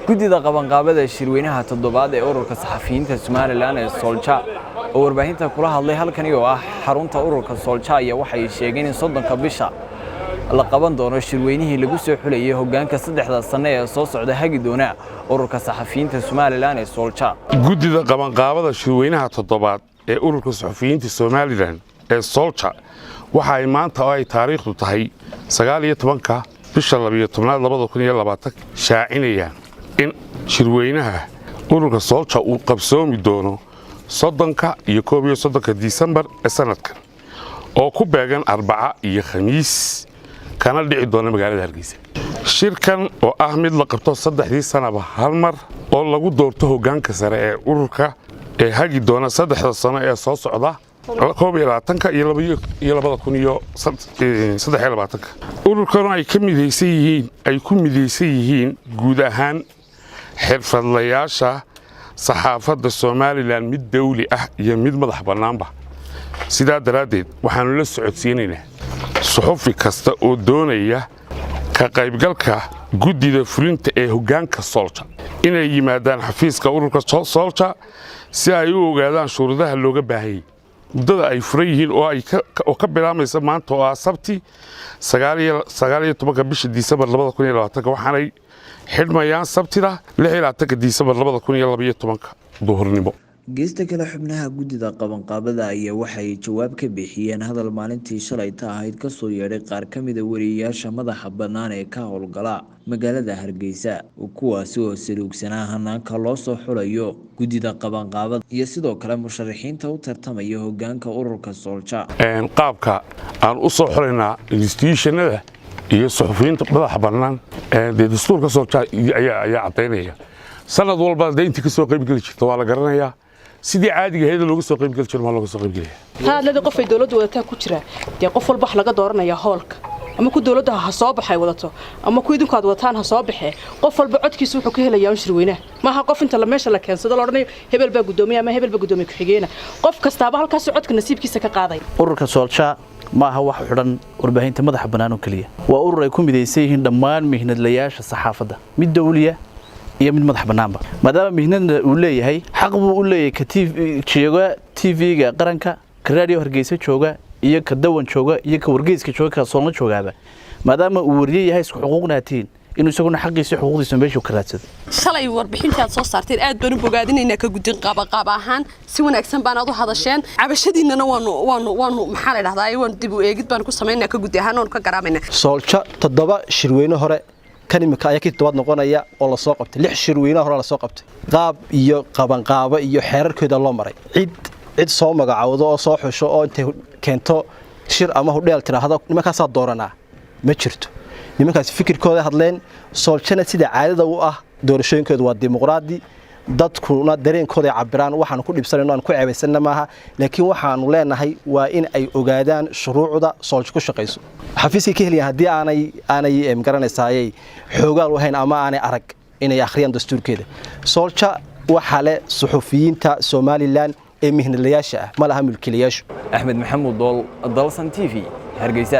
guddida qabanqaabada shirweynaha toddobaad ee ururka saxafiyiinta Somaliland ee SOLJA oo warbaahinta kula hadlay halkan oo ah xarunta ururka SOLJA ayaa waxay sheegeen in 30 bisha la qaban doono shirweynihii lagu soo xulayay hoggaanka saddexda sano ee soo socda hagi doona ururka saxafiyiinta Somaliland ee SOLJA. guddida qabanqaabada shirweynaha toddobaad ee ururka saxafiyiinta Somaliland ee SOLJA waxa ay maanta oo ay taariikhdu tahay 19 bisha 12/2020 shaacinayaan in shirweynaha ururka SOLJA uu qabsoomi doono 30 iyo 31 Disembar ee sanadkan oo ku beegan Arbaca iyo Khamiis kana dhici doona magaalada Hargeysa. shirkan oo ah mid la qabto 3 sanaba hal mar oo lagu doorto hoggaanka sare ee ururka ee hagi doona 3 sano ee soo socda 2020 iyo 2023 ururkan ay ku mideysan yihiin guud ahaan xirfadlayaasha saxaafadda Somaliland mid dawli ah iyo mid madax bannaanba. sidaa daraadeed waxaanu la socodsiinaynaa suxufi kasta oo doonaya ka qaybgalka guddida fulinta ee hoggaanka SOLJA inay yimaadaan xafiiska ururka SOLJA si ay u ogaadaan shuruudaha looga baahan muddada ay furan yihiin oo ka bilaamaysa maanta oo ah Sabti 19 bisha Disembar 2020 waxaanay xidhmayaan Sabtida 16 Disembar 2020 duhurnimo. geesta kale xubnaha guddida qabanqaabada ayaa waxay jawaab ka bixiyeen hadal maalintii shalay ahayd ka soo yeedhay qaar ka mid ah wariyeyaasha madaxa bannaan ee ka howlgala magaalada Hargeysa kuwaasi oo saluugsanaa hanaanka loo soo xulayo guddida qabanqaabada iyo sidoo kale musharaxiinta u tartamaya hoggaanka ururka SOLJA. qaabka aan u soo xulayna institutionada iyo suxufiyiinta madaxa bannaan ee dastuurka SOLJA ayaa cadeynaya sanad walba deynta ka soo qayb gali jirto waa la garanayaa sidii caadiga ahayd looga soo qayb gal jiray looga soo qayb galay haadlada qof ay dawladdu wadataa ku jira dee qof walba laga dooranaya hoolka ama ku dawladda ha soo baxay wadato ama ku idinku aad wadataan ha soo baxay qof walba codkiisa wuxuu ka helayaa shirweynaha maaha qof inta la meesha la keensado la oranayo hebel baa gudoomiye ama hebel baa gudoomiye ku xigeenna qof kastaaba halkaas codka nasiibkiisa ka qaaday. ururka SOLJA maaha wax xidhan warbaahinta madaxa bannaan oo kaliya waa urur ay ku mideysan yihiin dhammaan mihnadlayaasha saxaafadda mid dawliya iyo mid madax bannaanba maadaama mihnadna uu leeyahay xaq buu u leeyahay ka TV-ga qaranka ka radio Hargeysa jooga iyo ka dawan jooga iyo ka wargeyska jooga ka Soomaaliland joogaaba maadaama uu wariye yahay isku xuquuqnaatiin inuu isaguna xaqiisa xuquuqdiisa meesha ka raadsado. shalay warbixintaad soo saarteen aad baan u bogaadinaynaa ka guddin qabanqaab ahaan si wanaagsan baan aad u hadasheen cabashadiinana waanu maxaa la yiraahdaa waan dib u eegid baan ku sameynaa ka guddi ahaan oo ka garaamayna. SOLJA 7 shirweyne hore kan imika ayaa todobaad noqonaya oo la soo qabtay 6 shirweyne hore la soo qabtay qaab iyo qabanqaabo iyo xeerarkooda loo maray cid soo magacawdo oo soo xusho oo intay keento shir ama hudheel tiraahdo nimankaas dooranaa ma jirto nimankaas fikirkooda hadleen SOLJAna sida caadada u ah doorashooyinkooda waa dimuqraadi dadkuna dareenkooda cabiraan waxaan ku dhibsanayno aan ku ceebaysanna maaha laakiin waxaanu leenahay waa in ay ogaadaan shuruucda SOLJA ku shaqeyso xafiiska ka heliyaan hadii aanay garanaysaayay xoogaal wahayn ama aanay arag inay akhriyaan dastuurkeeda. SOLJA waxa leh suxufiyiinta Somaliland ee mihnadlayaasha ma laha mulkiilayaashu. Axmed Maxamuud Dool, Dalsan TV, Hargeysa.